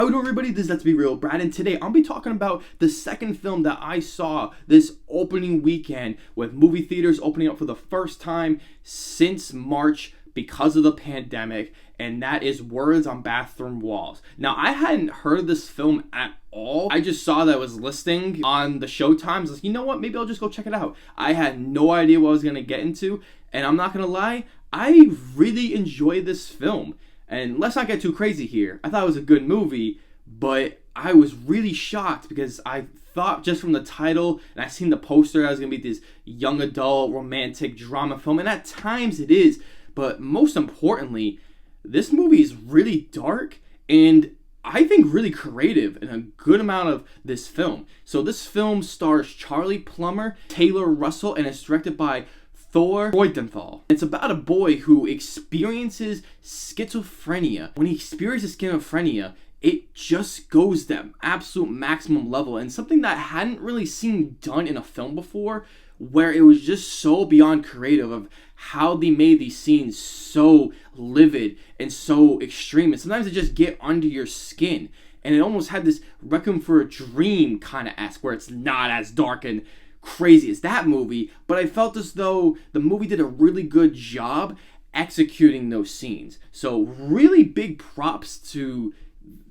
How do everybody? This is Let's Be Real, Brad, and today I'll be talking about the second film that I saw this opening weekend with movie theaters opening up for the first time since March because of the pandemic, and that is Words on Bathroom Walls. Now, I hadn't heard of this film at all. I just saw that it was listing on the Showtimes. I was like, you know what, maybe I'll just go check it out. I had no idea what I was going to get into, and I'm not going to lie, I really enjoyed this film. And let's not get too crazy here. I thought it was a good movie, but I was really shocked because I thought just from the title, and I seen the poster, I was going to be this young adult romantic drama film, and at times it is. But most importantly, this movie is really dark and I think really creative in a good amount of this film. So this film stars Charlie Plummer, Taylor Russell, and it's directed by Thor Freudenthal. It's about a boy who experiences schizophrenia. When he experiences schizophrenia, it just goes to that absolute maximum level, and something that I hadn't really seen done in a film before, where it was just so beyond creative of how they made these scenes so livid and so extreme, and sometimes they just get under your skin, and it almost had this Requiem for a Dream kind of esque, where it's not as dark and crazy as that movie, but I felt as though the movie did a really good job executing those scenes. So really big props to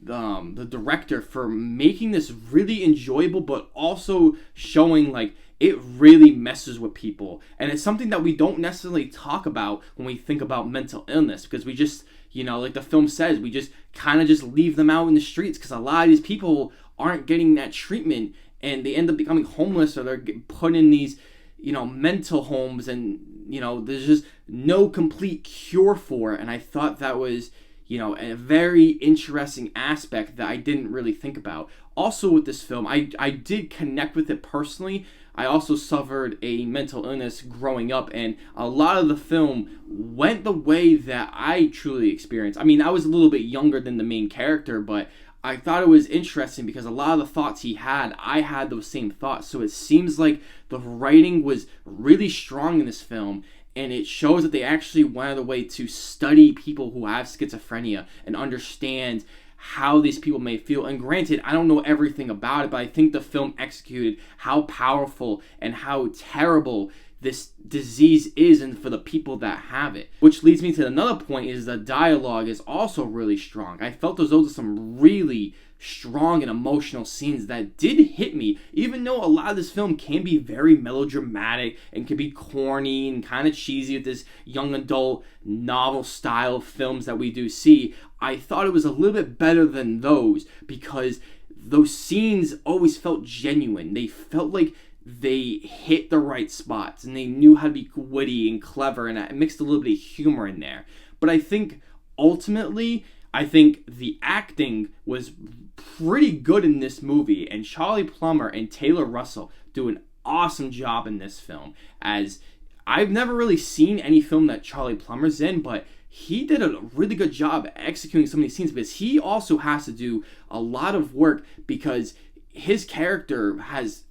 the director for making this really enjoyable, but also showing like it really messes with people. And it's something that we don't necessarily talk about when we think about mental illness, because we just, like the film says, we just kind of just leave them out in the streets because a lot of these people aren't getting that treatment and they end up becoming homeless, or they're put in these, mental homes, and, there's just no complete cure for it. And I thought that was, a very interesting aspect that I didn't really think about. Also with this film, I did connect with it personally. I also suffered a mental illness growing up, and a lot of the film went the way that I truly experienced. I mean, I was a little bit younger than the main character, but I thought it was interesting because a lot of the thoughts he had, I had those same thoughts. So it seems like the writing was really strong in this film, and it shows that they actually went out of the way to study people who have schizophrenia and understand how these people may feel. And granted, I don't know everything about it, but I think the film executed how powerful and how terrible this disease is, and for the people that have it. Which leads me to another point, is the dialogue is also really strong. I felt as though there's some really strong and emotional scenes that did hit me, even though a lot of this film can be very melodramatic and can be corny and kind of cheesy with this young adult novel style of films that we do see. I thought it was a little bit better than those because those scenes always felt genuine. They felt like they hit the right spots and they knew how to be witty and clever, and I mixed a little bit of humor in there. But I think ultimately, the acting was pretty good in this movie, and Charlie Plummer and Taylor Russell do an awesome job in this film. As I've never really seen any film that Charlie Plummer's in, but he did a really good job executing some of these scenes, because he also has to do a lot of work because his character has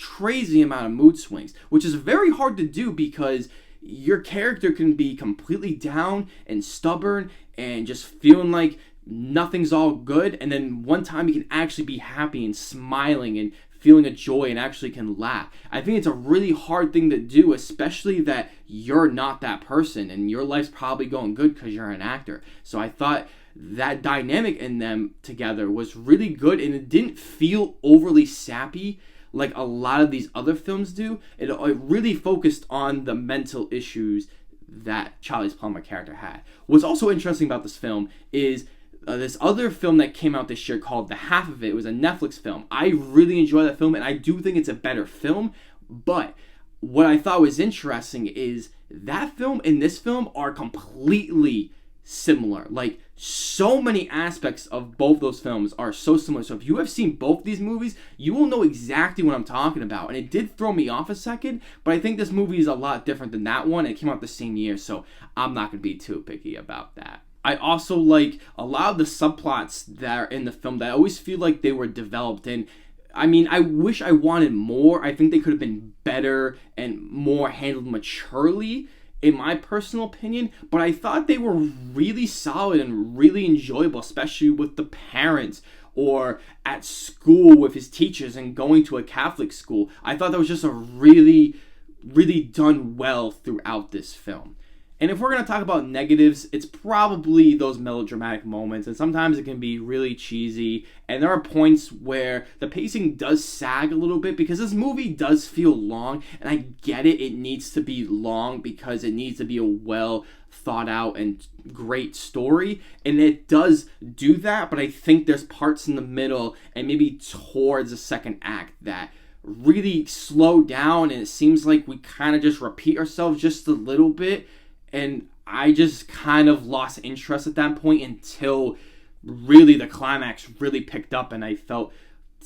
crazy amount of mood swings, which is very hard to do because your character can be completely down and stubborn and just feeling like nothing's all good, and then one time you can actually be happy and smiling and feeling a joy and actually can laugh. I think it's a really hard thing to do, especially that you're not that person and your life's probably going good because you're an actor. So I thought that dynamic in them together was really good, and it didn't feel overly sappy like a lot of these other films do. It really focused on the mental issues that Charlie Plummer character had. What's also interesting about this film is this other film that came out this year called The Half of It. It was a Netflix film. I really enjoyed that film, and I do think it's a better film, but what I thought was interesting is that film and this film are completely similar. Like, so many aspects of both those films are so similar. So if you have seen both these movies, you will know exactly what I'm talking about. And it did throw me off a second, but I think this movie is a lot different than that one. It came out the same year, so I'm not going to be too picky about that. I also like a lot of the subplots that are in the film that I always feel like they were developed, and I mean, I wish I wanted more. I think they could have been better and more handled maturely, in my personal opinion, but I thought they were really solid and really enjoyable, especially with the parents or at school with his teachers and going to a Catholic school. I thought that was just a really, really done well throughout this film. And if we're going to talk about negatives, it's probably those melodramatic moments. And sometimes it can be really cheesy. And there are points where the pacing does sag a little bit because this movie does feel long. And I get it. It needs to be long because it needs to be a well thought out and great story. And it does do that. But I think there's parts in the middle and maybe towards the second act that really slow down. And it seems like we kind of just repeat ourselves just a little bit. And I just kind of lost interest at that point until really the climax really picked up and I felt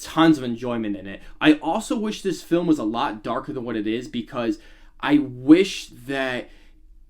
tons of enjoyment in it. I also wish this film was a lot darker than what it is because I wish that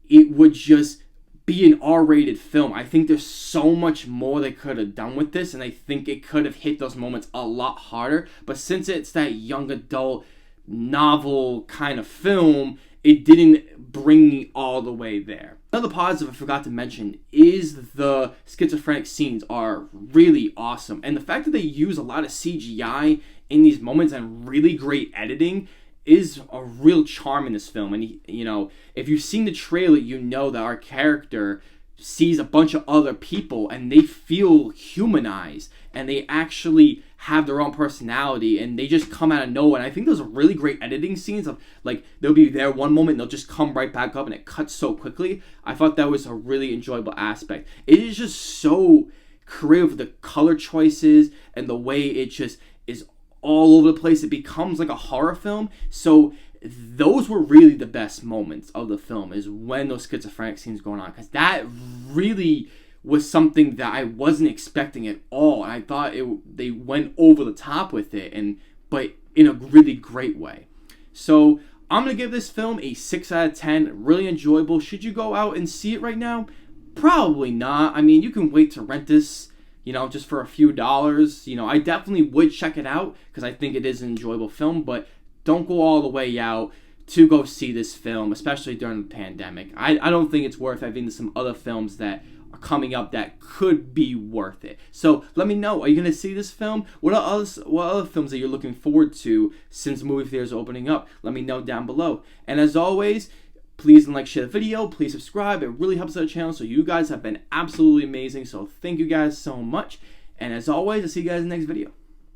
it would just be an R-rated film. I think there's so much more they could have done with this and I think it could have hit those moments a lot harder. But since it's that young adult novel kind of film, it didn't bring me all the way there. Another positive I forgot to mention is the schizophrenic scenes are really awesome. And the fact that they use a lot of CGI in these moments and really great editing is a real charm in this film. And, you know, if you've seen the trailer, you know that our character sees a bunch of other people and they feel humanized and they actually have their own personality and they just come out of nowhere. And I think those are really great editing scenes of like they'll be there one moment and they'll just come right back up and it cuts so quickly. I thought that was a really enjoyable aspect. It is just so creative with the color choices and the way it just is all over the place. It becomes like a horror film. So those were really the best moments of the film is when those schizophrenic scenes going on because that really was something that I wasn't expecting at all. And I thought they went over the top with it, but in a really great way. So I'm going to give this film a 6 out of 10. Really enjoyable. Should you go out and see it right now? Probably not. I mean, you can wait to rent this, you know, just for a few dollars. You know, I definitely would check it out because I think it is an enjoyable film, but don't go all the way out to go see this film, especially during the pandemic. I don't think it's worth it. I think there's some other films that are coming up that could be worth it. So let me know. Are you going to see this film? What other films that you're looking forward to since movie theaters are opening up? Let me know down below. And as always, please like, share the video. Please subscribe. It really helps our channel. So you guys have been absolutely amazing. So thank you guys so much. And as always, I'll see you guys in the next video.